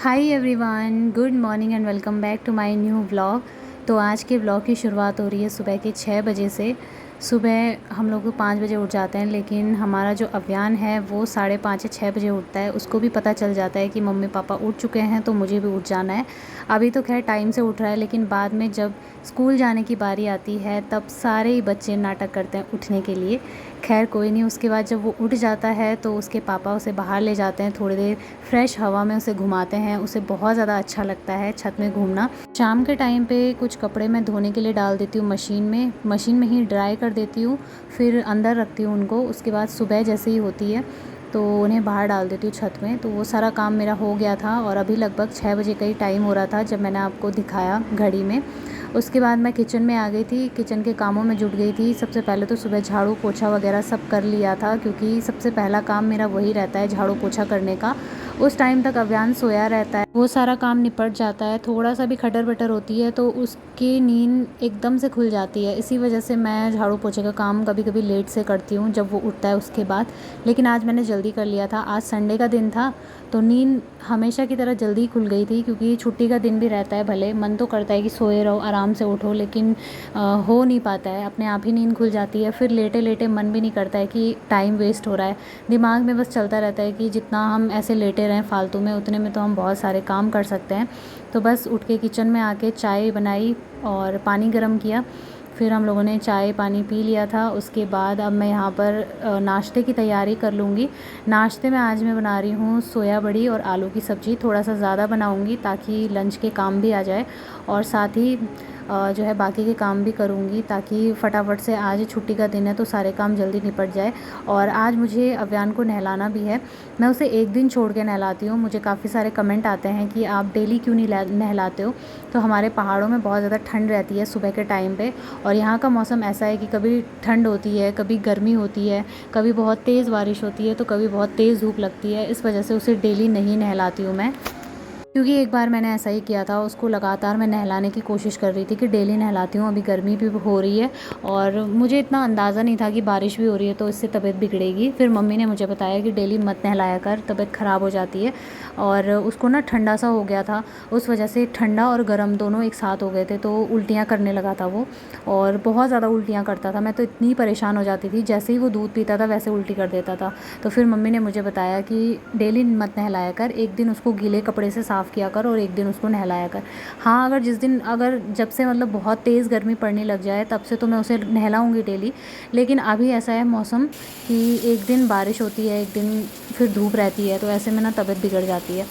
Hi everyone, good morning and welcome back to my new vlog. तो आज के vlog की शुरुआत हो रही है सुबह के 6 बजे से। सुबह हम लोग 5 बजे उठ जाते हैं, लेकिन हमारा जो अव्यान है वो 5:30 या 6 बजे उठता है। उसको भी पता चल जाता है कि मम्मी पापा उठ चुके हैं तो मुझे भी उठ जाना है। अभी तो खैर टाइम से उठ रहा है, लेकिन बाद में जब स्कूल जाने की बारी आती है तब सारे ही बच्चे नाटक करते हैं उठने के लिए। खैर कोई नहीं, उसके बाद जब वो उठ जाता है तो उसके पापा उसे बाहर ले जाते हैं, थोड़ी देर फ्रेश हवा में उसे घुमाते हैं। उसे बहुत ज़्यादा अच्छा लगता है छत में घूमना। शाम के टाइम पे कुछ कपड़े मैं धोने के लिए डाल देती हूँ मशीन में ही ड्राई कर देती हूँ, फिर अंदर रखती हूँ उनको। उसके बाद सुबह जैसे ही होती है तो उन्हें बाहर डाल देती हूँ छत में। तो वो सारा काम मेरा हो गया था और अभी लगभग 6 बजे का ही टाइम हो रहा था जब मैंने आपको दिखाया घड़ी में। उसके बाद मैं किचन में आ गई थी, किचन के कामों में जुट गई थी। सबसे पहले तो सुबह झाड़ू पोछा वगैरह सब कर लिया था, क्योंकि सबसे पहला काम मेरा वही रहता है, झाड़ू पोछा करने का। उस टाइम तक अव्यान सोया रहता है, वो सारा काम निपट जाता है। थोड़ा सा भी खटर बटर होती है तो उसकी नींद एकदम से खुल जाती है। इसी वजह से मैं झाड़ू पोछे का काम कभी कभी लेट से करती हूँ, जब वो उठता है उसके बाद। लेकिन आज मैंने जल्दी कर लिया था, आज संडे का दिन था तो नींद हमेशा की तरह जल्दी खुल गई थी। क्योंकि छुट्टी का दिन भी रहता है, भले मन तो करता है कि सोए रहो आराम से उठो, लेकिन हो नहीं पाता है, अपने आप ही नींद खुल जाती है। फिर लेटे लेटे मन भी नहीं करता है कि टाइम वेस्ट हो रहा है। दिमाग में बस चलता रहता है कि जितना हम ऐसे लेटे रहें फालतू में, उतने में तो हम बहुत सारे काम कर सकते हैं। तो बस उठ के किचन में आके चाय बनाई और पानी गर्म किया। फिर हम लोगों ने चाय पानी पी लिया था। उसके बाद अब मैं यहाँ पर नाश्ते की तैयारी कर लूँगी। नाश्ते में आज मैं बना रही हूँ सोया बड़ी और आलू की सब्ज़ी। थोड़ा सा ज़्यादा बनाऊँगी ताकि लंच के काम भी आ जाए, और साथ ही जो है बाकी के काम भी करूँगी, ताकि फटाफट से, आज छुट्टी का दिन है तो सारे काम जल्दी निपट जाए। और आज मुझे अव्यान को नहलाना भी है। मैं उसे एक दिन छोड़ के नहलाती हूँ। मुझे काफ़ी सारे कमेंट आते हैं कि आप डेली क्यों नहीं नहलाते हो। तो हमारे पहाड़ों में बहुत ज़्यादा ठंड रहती है सुबह के टाइम पे, और यहाँ का मौसम ऐसा है कि कभी ठंड होती है, कभी गर्मी होती है, कभी बहुत तेज़ बारिश होती है, तो कभी बहुत तेज़ धूप लगती है। इस वजह से उसे डेली नहीं नहलाती हूँ मैं। क्योंकि एक बार मैंने ऐसा ही किया था, उसको लगातार मैं नहलाने की कोशिश कर रही थी कि डेली नहलाती हूँ। अभी गर्मी भी हो रही है और मुझे इतना अंदाज़ा नहीं था कि बारिश भी हो रही है तो इससे तबीयत बिगड़ेगी। फिर मम्मी ने मुझे बताया कि डेली मत नहलाया कर, तबीयत ख़राब हो जाती है। और उसको ना ठंडा सा हो गया था, उस वजह से ठंडा और गर्म दोनों एक साथ हो गए थे, तो उल्टियाँ करने लगा था वो, और बहुत ज़्यादा उल्टियाँ करता था। मैं तो इतनी परेशान हो जाती थी, जैसे ही वो दूध पीता था वैसे उल्टी कर देता था। तो फिर मम्मी ने मुझे बताया कि डेली मत नहलाया कर, एक दिन उसको गीले कपड़े से साफ़ किया कर और एक दिन उसको नहलाया कर। हाँ, अगर जब से मतलब बहुत तेज़ गर्मी पड़ने लग जाए तब से तो मैं उसे नहलाऊँगी डेली। लेकिन अभी ऐसा है मौसम कि एक दिन बारिश होती है, एक दिन फिर धूप रहती है, तो ऐसे में ना तबीयत बिगड़ जाती है।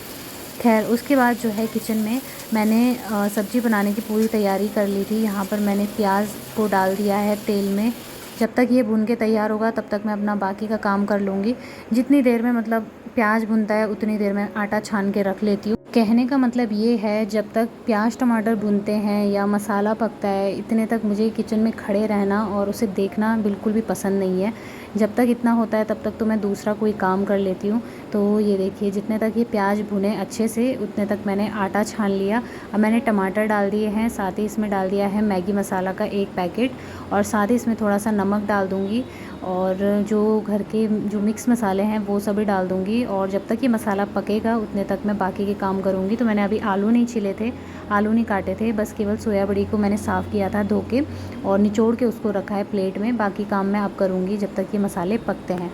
खैर उसके बाद जो है किचन में मैंने सब्ज़ी बनाने की पूरी तैयारी कर ली थी। यहाँ पर मैंने प्याज को डाल दिया है तेल में। जब तक ये भून के तैयार होगा तब तक मैं अपना बाकी का काम कर लूँगी। जितनी देर में मतलब प्याज भुनता है उतनी देर में आटा छान के रख लेती हूँ। कहने का मतलब ये है, जब तक प्याज टमाटर भुनते हैं या मसाला पकता है, इतने तक मुझे किचन में खड़े रहना और उसे देखना बिल्कुल भी पसंद नहीं है। जब तक इतना होता है तब तक तो मैं दूसरा कोई काम कर लेती हूँ। तो ये देखिए, जितने तक ये प्याज भुने अच्छे से उतने तक मैंने आटा छान लिया। अब मैंने टमाटर डाल दिए हैं, साथ ही इसमें डाल दिया है मैगी मसाला का 1 पैकेट, और साथ ही इसमें थोड़ा सा नमक डाल दूँगी, और जो घर के जो मिक्स मसाले हैं वो सभी डाल दूँगी। और जब तक ये मसाला पकेगा उतने तक मैं बाकी के काम करूँगी। तो मैंने अभी आलू नहीं छिले थे, आलू नहीं काटे थे, बस केवल सोया बड़ी को मैंने साफ़ किया था धो के और निचोड़ के उसको रखा है प्लेट में। बाकी काम मैं अब करूँगी जब तक ये मसाले पकते हैं।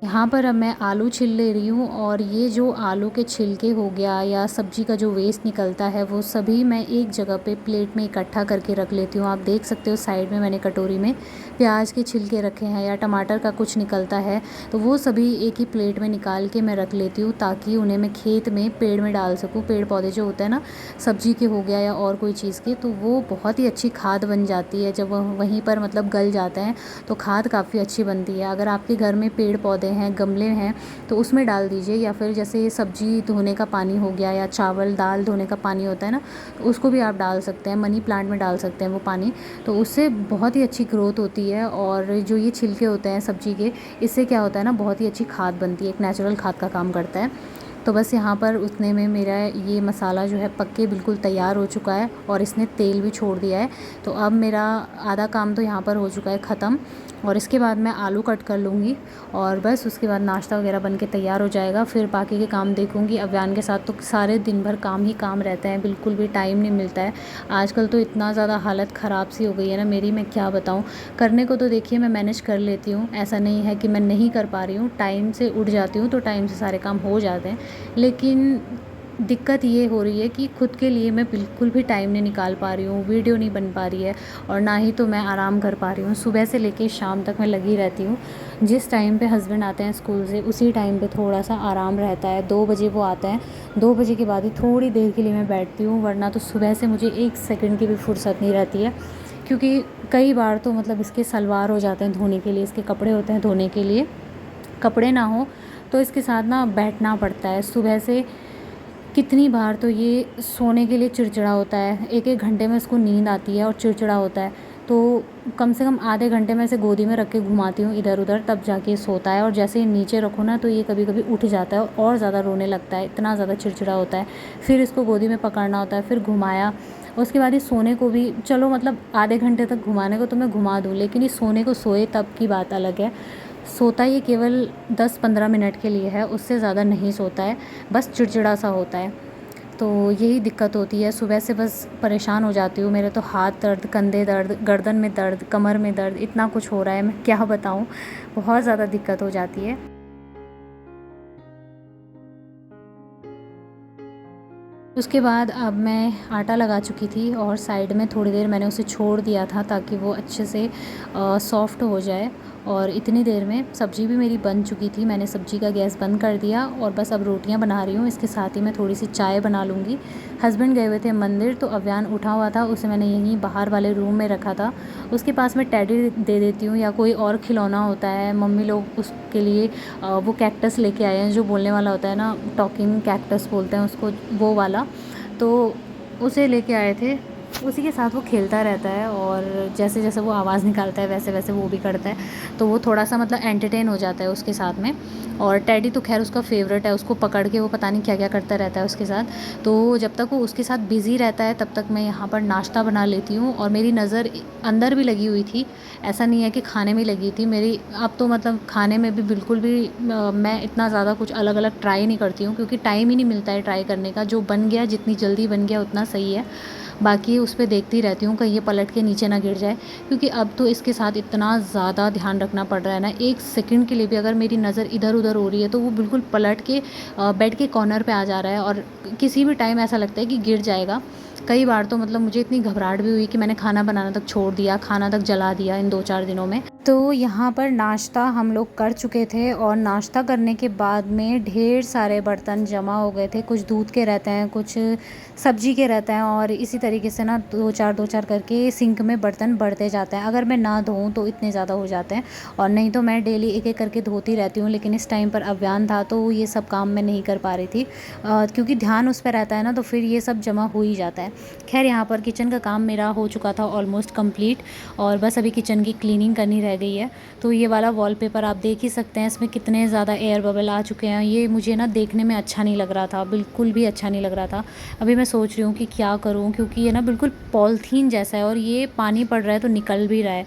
यहाँ पर अब मैं आलू छील ले रही हूँ, और ये जो आलू के छिलके हो गया या सब्ज़ी का जो वेस्ट निकलता है वो सभी मैं एक जगह पे प्लेट में इकट्ठा करके रख लेती हूँ। आप देख सकते हो साइड में मैंने कटोरी में प्याज के छिलके रखे हैं, या टमाटर का कुछ निकलता है तो वो सभी एक ही प्लेट में निकाल के मैं रख लेती हूँ, ताकि उन्हें मैं खेत में पेड़ में डाल सकूँ। पेड़ पौधे जो होते हैं ना, सब्ज़ी के हो गया या और कोई चीज़ के, तो वो बहुत ही अच्छी खाद बन जाती है। जब वह वहीं पर मतलब गल जाते हैं तो खाद काफ़ी अच्छी बनती है। अगर आपके घर में पेड़ पौधे हैं, गमले हैं, तो उसमें डाल दीजिए। या फिर जैसे सब्ज़ी धोने का पानी हो गया या चावल दाल धोने का पानी होता है ना, तो उसको भी आप डाल सकते हैं। मनी प्लांट में डाल सकते हैं वो पानी, तो उससे बहुत ही अच्छी ग्रोथ होती है। और जो ये छिलके होते हैं सब्ज़ी के, इससे क्या होता है ना, बहुत ही अच्छी खाद बनती है, एक नेचुरल खाद का काम करता है। तो बस यहाँ पर उतने में मेरा ये मसाला जो है पक के बिल्कुल तैयार हो चुका है और इसने तेल भी छोड़ दिया है। तो अब मेरा आधा काम तो यहाँ पर हो चुका है ख़त्म, और इसके बाद मैं आलू कट कर लूँगी और बस उसके बाद नाश्ता वगैरह बन के तैयार हो जाएगा। फिर बाकी के काम देखूँगी। अव्यान के साथ तो सारे दिन भर काम ही काम रहते हैं, बिल्कुल भी टाइम नहीं मिलता है। आजकल तो इतना ज़्यादा हालत ख़राब सी हो गई है ना मेरी, मैं क्या बताऊँ। करने को तो देखिए मैं मैनेज कर लेती हूँ, ऐसा नहीं है कि मैं नहीं कर पा रही हूँ। टाइम से उठ जाती हूँ तो टाइम से सारे काम हो जाते हैं, लेकिन दिक्कत ये हो रही है कि खुद के लिए मैं बिल्कुल भी टाइम नहीं निकाल पा रही हूँ, वीडियो नहीं बन पा रही है और ना ही तो मैं आराम कर पा रही हूँ। सुबह से लेके शाम तक मैं लगी रहती हूँ। जिस टाइम पे हस्बैंड आते हैं स्कूल से उसी टाइम पे थोड़ा सा आराम रहता है। 2 बजे वो आते हैं, 2 बजे के बाद ही थोड़ी देर के लिए मैं बैठती हूँ, वरना तो सुबह से मुझे 1 सेकंड की भी फुर्सत नहीं रहती है। क्योंकि कई बार तो मतलब इसके सलवार हो जाते हैं धोने के लिए, इसके कपड़े होते हैं धोने के लिए, कपड़े ना हो तो इसके साथ ना बैठना पड़ता है। सुबह से कितनी बार तो ये सोने के लिए चिड़चिड़ा होता है, 1-1 घंटे में इसको नींद आती है और चिड़चिड़ा होता है। तो कम से कम आधे घंटे में इसे गोदी में रख के घुमाती हूँ इधर उधर, तब जाके ये सोता है। और जैसे ही नीचे रखो ना तो ये कभी कभी उठ जाता है और ज़्यादा रोने लगता है, इतना ज़्यादा चिड़चिड़ा होता है। फिर इसको गोदी में पकड़ना होता है, फिर घुमाया, उसके बाद ये सोने को भी, चलो मतलब आधे घंटे तक घुमाने को तो मैं घुमा दूँ, लेकिन ये सोने को सोए तब की बात अलग है। सोता ये केवल 10-15 मिनट के लिए है, उससे ज़्यादा नहीं सोता है, बस चिड़चिड़ा सा होता है। तो यही दिक्कत होती है, सुबह से बस परेशान हो जाती हूँ। मेरे तो हाथ दर्द, कंधे दर्द, गर्दन में दर्द, कमर में दर्द, इतना कुछ हो रहा है, मैं क्या बताऊँ। बहुत ज़्यादा दिक्कत हो जाती है। उसके बाद अब मैं आटा लगा चुकी थी और साइड में थोड़ी देर मैंने उसे छोड़ दिया था ताकि वो अच्छे से सॉफ़्ट हो जाए। और इतनी देर में सब्ज़ी भी मेरी बन चुकी थी, मैंने सब्ज़ी का गैस बंद कर दिया और बस अब रोटियां बना रही हूँ। इसके साथ ही मैं थोड़ी सी चाय बना लूँगी। हस्बैंड गए हुए थे मंदिर, तो अव्यान उठा हुआ था, उसे मैंने यहीं बाहर वाले रूम में रखा था। उसके पास मैं टेडी दे देती हूँ या कोई और खिलौना होता है, मम्मी लोग उसके लिए वो कैक्टस लेके आए हैं जो बोलने वाला होता है ना, टॉकिंग कैक्टस बोलते हैं उसको, वो वाला। तो उसे लेके आए थे, उसी के साथ वो खेलता रहता है और जैसे जैसे वो आवाज़ निकालता है वैसे वैसे वो भी करता है। तो वो थोड़ा सा मतलब एंटरटेन हो जाता है उसके साथ में। और टेडी तो खैर उसका फेवरेट है, उसको पकड़ के वो पता नहीं क्या क्या करता रहता है उसके साथ। तो जब तक वो उसके साथ बिज़ी रहता है तब तक मैं यहाँ पर नाश्ता बना लेती हूँ। और मेरी नज़र अंदर भी लगी हुई थी, ऐसा नहीं है कि खाने में लगी थी मेरी। अब तो मतलब खाने में भी बिल्कुल भी मैं इतना ज़्यादा कुछ अलग अलग ट्राई नहीं करती हूँ, क्योंकि टाइम ही नहीं मिलता है ट्राई करने का। जो बन गया, जितनी जल्दी बन गया उतना सही है। बाकी उस पे देखती रहती हूँ कहीं ये पलट के नीचे ना गिर जाए, क्योंकि अब तो इसके साथ इतना ज़्यादा ध्यान रखना पड़ रहा है ना। 1 सेकंड के लिए भी अगर मेरी नज़र इधर उधर हो रही है तो वो बिल्कुल पलट के बेड के कॉर्नर पे आ जा रहा है और किसी भी टाइम ऐसा लगता है कि गिर जाएगा। कई बार तो मतलब मुझे इतनी घबराहट भी हुई कि मैंने खाना बनाना तक छोड़ दिया, खाना तक जला दिया इन 2-4 दिनों में। तो यहाँ पर नाश्ता हम लोग कर चुके थे और नाश्ता करने के बाद में ढेर सारे बर्तन जमा हो गए थे। कुछ दूध के रहते हैं, कुछ सब्जी के रहते हैं, और इसी तरीके से ना 2-4 करके सिंक में बर्तन बढ़ते जाते हैं। अगर मैं ना धोऊँ तो इतने ज़्यादा हो जाते हैं, और नहीं तो मैं डेली एक एक करके धोती रहती हूँ। लेकिन इस टाइम पर अव्यान था तो ये सब काम मैं नहीं कर पा रही थी, क्योंकि ध्यान उस पर रहता है ना, तो फिर ये सब जमा हो ही जाता है। खैर यहाँ पर किचन का काम मेरा हो चुका था ऑलमोस्ट कंप्लीट, और बस अभी किचन की क्लीनिंग करनी रह गई है। तो ये वाला वॉलपेपर आप देख ही सकते हैं, इसमें कितने ज़्यादा एयर बबल आ चुके हैं। ये मुझे ना देखने में अच्छा नहीं लग रहा था, बिल्कुल भी अच्छा नहीं लग रहा था। अभी मैं सोच रही हूँ कि क्या करूँ, क्योंकि ये ना बिल्कुल पॉलीथीन जैसा है और ये पानी पड़ रहा है तो निकल भी रहा है।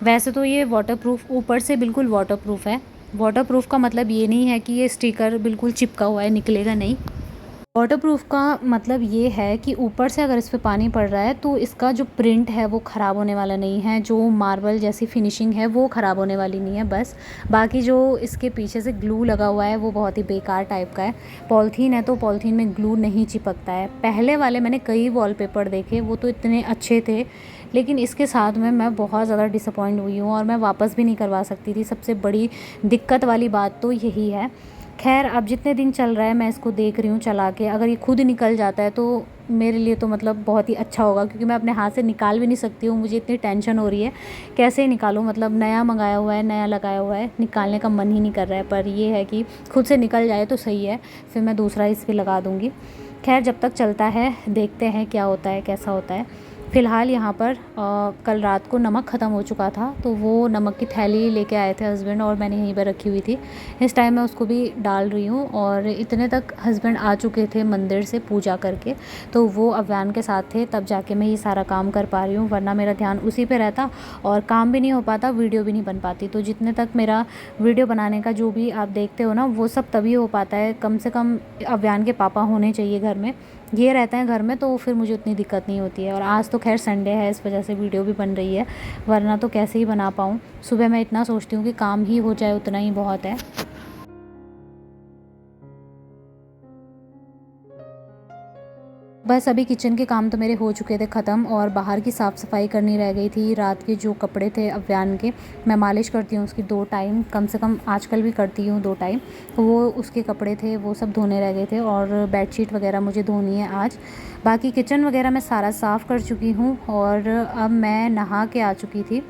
वैसे तो ये वाटरप्रूफ, ऊपर से बिल्कुल वाटरप्रूफ है। वाटरप्रूफ का मतलब ये नहीं है कि ये स्टिकर बिल्कुल चिपका हुआ है, निकलेगा नहीं। वाटरप्रूफ का मतलब ये है कि ऊपर से अगर इस पे पानी पड़ रहा है तो इसका जो प्रिंट है वो ख़राब होने वाला नहीं है, जो मार्बल जैसी फिनिशिंग है वो ख़राब होने वाली नहीं है बस। बाकी जो इसके पीछे से ग्लू लगा हुआ है वो बहुत ही बेकार टाइप का है। पॉलीथीन है तो पॉलीथीन में ग्लू नहीं चिपकता है। पहले वाले मैंने कई वॉलपेपर देखे, वो तो इतने अच्छे थे, लेकिन इसके साथ में मैं बहुत ज़्यादा डिसअपॉइंट हुई हूँ और मैं वापस भी नहीं करवा सकती थी। सबसे बड़ी दिक्कत वाली बात तो यही है। खैर अब जितने दिन चल रहा है मैं इसको देख रही हूँ चला के, अगर ये खुद निकल जाता है तो मेरे लिए तो मतलब बहुत ही अच्छा होगा, क्योंकि मैं अपने हाथ से निकाल भी नहीं सकती हूँ। मुझे इतनी टेंशन हो रही है कैसे निकालूँ, मतलब नया मंगाया हुआ है, नया लगाया हुआ है, निकालने का मन ही नहीं कर रहा है। पर ये है कि खुद से निकल जाए तो सही है, फिर मैं दूसरा इस पर लगा दूँगी। खैर जब तक चलता है देखते हैं क्या होता है कैसा होता है। फ़िलहाल यहाँ पर कल रात को नमक ख़त्म हो चुका था, तो वो नमक की थैली लेके आए थे हस्बैंड और मैंने यहीं पर रखी हुई थी। इस टाइम मैं उसको भी डाल रही हूँ और इतने तक हस्बैंड आ चुके थे मंदिर से पूजा करके, तो वो अव्यान के साथ थे, तब जाके मैं ये सारा काम कर पा रही हूँ, वरना मेरा ध्यान उसी पे रहता और काम भी नहीं हो पाता, वीडियो भी नहीं बन पाती। तो जितने तक मेरा वीडियो बनाने का जो भी आप देखते हो ना, वो सब तभी हो पाता है, कम से कम अव्यान के पापा होने चाहिए घर में, ये रहते हैं घर में, तो फिर मुझे उतनी दिक्कत नहीं होती है। और आज तो खैर संडे है, इस वजह से वीडियो भी बन रही है, वरना तो कैसे ही बना पाऊँ। सुबह मैं इतना सोचती हूँ कि काम ही हो जाए, उतना ही बहुत है। बस अभी किचन के काम तो मेरे हो चुके थे ख़त्म और बाहर की साफ़ सफाई करनी रह गई थी। रात के जो कपड़े थे अव्यान के, मैं मालिश करती हूँ उसकी 2 टाइम, कम से कम आजकल भी करती हूँ 2 टाइम, तो वो उसके कपड़े थे वो सब धोने रह गए थे और बेडशीट वगैरह मुझे धोनी है आज। बाकी किचन वगैरह मैं सारा साफ़ कर चुकी हूँ और अब मैं नहा के आ चुकी थी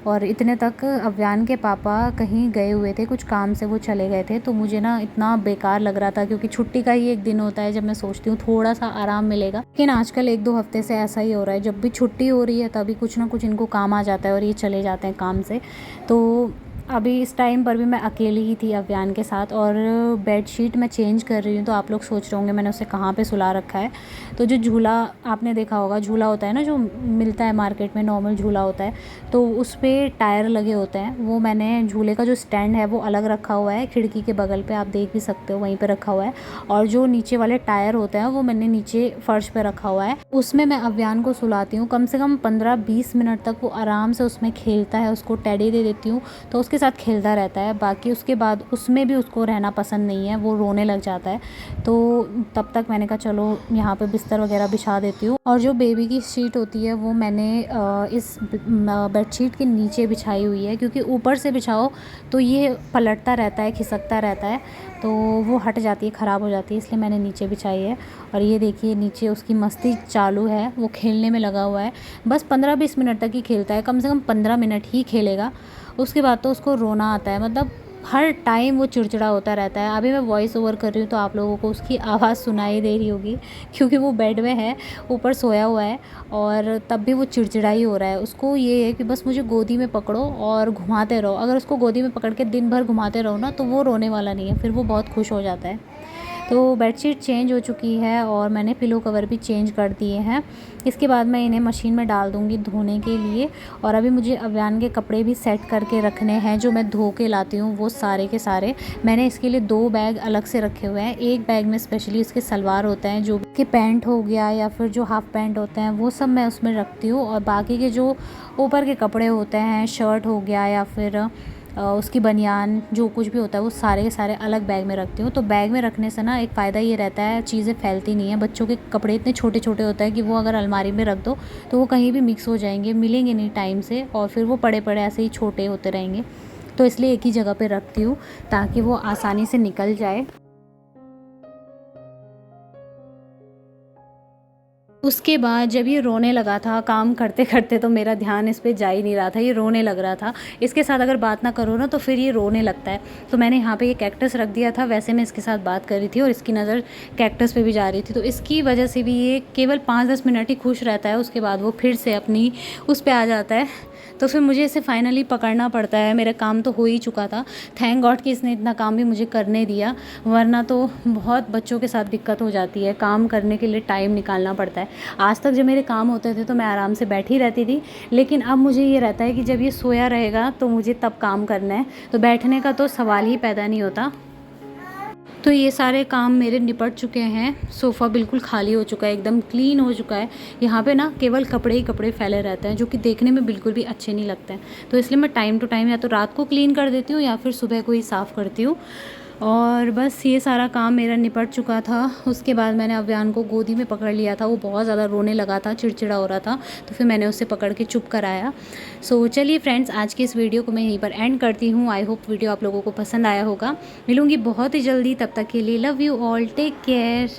और इतने तक अव्यान के पापा कहीं गए हुए थे, कुछ काम से वो चले गए थे। तो मुझे ना इतना बेकार लग रहा था, क्योंकि छुट्टी का ही एक दिन होता है जब मैं सोचती हूँ थोड़ा सा आराम मिलेगा, लेकिन आजकल 1-2 हफ्ते से ऐसा ही हो रहा है, जब भी छुट्टी हो रही है तभी कुछ ना कुछ इनको काम आ जाता है और ये चले जाते हैं काम से। तो अभी इस टाइम पर भी मैं अकेली ही थी अव्यान के साथ और बेडशीट मैं चेंज कर रही हूँ। तो आप लोग सोच रहे होंगे मैंने उसे कहाँ पे सुला रखा है। तो जो झूला आपने देखा होगा, झूला होता है ना जो मिलता है मार्केट में, नॉर्मल झूला होता है, तो उस पर टायर लगे होते हैं, वो मैंने झूले का जो स्टैंड है वो अलग रखा हुआ है खिड़की के बगल पे, आप देख भी सकते हो वहीं पे रखा हुआ है। और जो नीचे वाले टायर होते हैं वो मैंने नीचे फर्श पे रखा हुआ है, उसमें मैं अव्यान को सुलाती हूँ। कम से कम 15-20 मिनट तक वो आराम से उसमें खेलता है, उसको टेडी दे देती हूँ तो उसके साथ खेलता रहता है। बाकी उसके बाद उसमें भी उसको रहना पसंद नहीं है, वो रोने लग जाता है। तो तब तक मैंने कहा चलो यहाँ पे बिस्तर वगैरह बिछा देती हूँ। और जो बेबी की शीट होती है वो मैंने इस बेडशीट के नीचे बिछाई हुई है, क्योंकि ऊपर से बिछाओ तो ये पलटता रहता है, खिसकता रहता है, तो वो हट जाती है, ख़राब हो जाती है, इसलिए मैंने नीचे बिछाई है। और ये देखिए नीचे उसकी मस्ती चालू है, वो खेलने में लगा हुआ है। बस 15-20 मिनट तक ही खेलता है, कम से कम 15 मिनट ही खेलेगा, उसके बाद तो उसको रोना आता है। मतलब हर टाइम वो चिड़चिड़ा होता रहता है। अभी मैं वॉइस ओवर कर रही हूँ तो आप लोगों को उसकी आवाज़ सुनाई दे रही होगी, क्योंकि वो बेड में है, ऊपर सोया हुआ है और तब भी वो चिड़चिड़ा ही हो रहा है। उसको ये है कि बस मुझे गोदी में पकड़ो और घुमाते रहो। अगर उसको गोदी में पकड़ के दिन भर घुमाते रहो ना, तो वो रोने वाला नहीं है, फिर वो बहुत खुश हो जाता है। तो बेडशीट चेंज हो चुकी है और मैंने पिलो कवर भी चेंज कर दिए हैं। इसके बाद मैं इन्हें मशीन में डाल दूँगी धोने के लिए। और अभी मुझे अव्यान के कपड़े भी सेट करके रखने हैं, जो मैं धो के लाती हूँ वो सारे के सारे। मैंने इसके लिए 2 बैग अलग से रखे हुए हैं। एक बैग में स्पेशली उसके सलवार होते हैं, जो कि पैंट हो गया या फिर जो हाफ़ पैंट होते हैं, वो सब मैं उसमें रखती हूँ। और बाकी के जो ऊपर के कपड़े होते हैं, शर्ट हो गया या फिर उसकी बनियान, जो कुछ भी होता है, वो सारे के सारे अलग बैग में रखती हूँ। तो बैग में रखने से ना एक फ़ायदा ये रहता है, चीज़ें फैलती नहीं हैं। बच्चों के कपड़े इतने छोटे छोटे होते हैं कि वो अगर अलमारी में रख दो तो वो कहीं भी मिक्स हो जाएंगे, मिलेंगे नहीं टाइम से, और फिर वो पड़े पड़े ऐसे ही छोटे होते रहेंगे। तो इसलिए एक ही जगह पे रखती हूँ ताकि वो आसानी से निकल जाए। उसके बाद जब ये रोने लगा था काम करते करते, तो मेरा ध्यान इस पे जा ही नहीं रहा था, ये रोने लग रहा था। इसके साथ अगर बात ना करो ना तो फिर ये रोने लगता है। तो मैंने यहाँ पे ये कैक्टस रख दिया था, वैसे मैं इसके साथ बात कर रही थी और इसकी नज़र कैक्टस पे भी जा रही थी, तो इसकी वजह से भी ये केवल 5-10 मिनट ही खुश रहता है, उसके बाद वो फिर से अपनी उस पर आ जाता है। तो फिर मुझे इसे फाइनली पकड़ना पड़ता है। मेरा काम तो हो ही चुका था, थैंक गॉड कि इसने इतना काम भी मुझे करने दिया, वरना तो बहुत बच्चों के साथ दिक्कत हो जाती है, काम करने के लिए टाइम निकालना पड़ता है। आज तक जब मेरे काम होते थे तो मैं आराम से बैठी रहती थी, लेकिन अब मुझे ये रहता है कि जब ये सोया रहेगा तो मुझे तब काम करना है, तो बैठने का तो सवाल ही पैदा नहीं होता। तो ये सारे काम मेरे निपट चुके हैं। सोफ़ा बिल्कुल खाली हो चुका है, एकदम क्लीन हो चुका है। यहाँ पे ना केवल कपड़े ही कपड़े फैले रहते हैं, जो कि देखने में बिल्कुल भी अच्छे नहीं लगते हैं। तो इसलिए मैं टाइम टू टाइम या तो रात को क्लीन कर देती हूँ या फिर सुबह को ही साफ़ करती हूँ। और बस ये सारा काम मेरा निपट चुका था। उसके बाद मैंने अव्यान को गोदी में पकड़ लिया था, वो बहुत ज़्यादा रोने लगा था, चिड़चिड़ा हो रहा था, तो फिर मैंने उसे पकड़ के चुप कराया। सो चलिए फ्रेंड्स, आज की इस वीडियो को मैं यहीं पर एंड करती हूँ। आई होप वीडियो आप लोगों को पसंद आया होगा। मिलूँगी बहुत ही जल्दी, तब तक के लिए love you all, take care.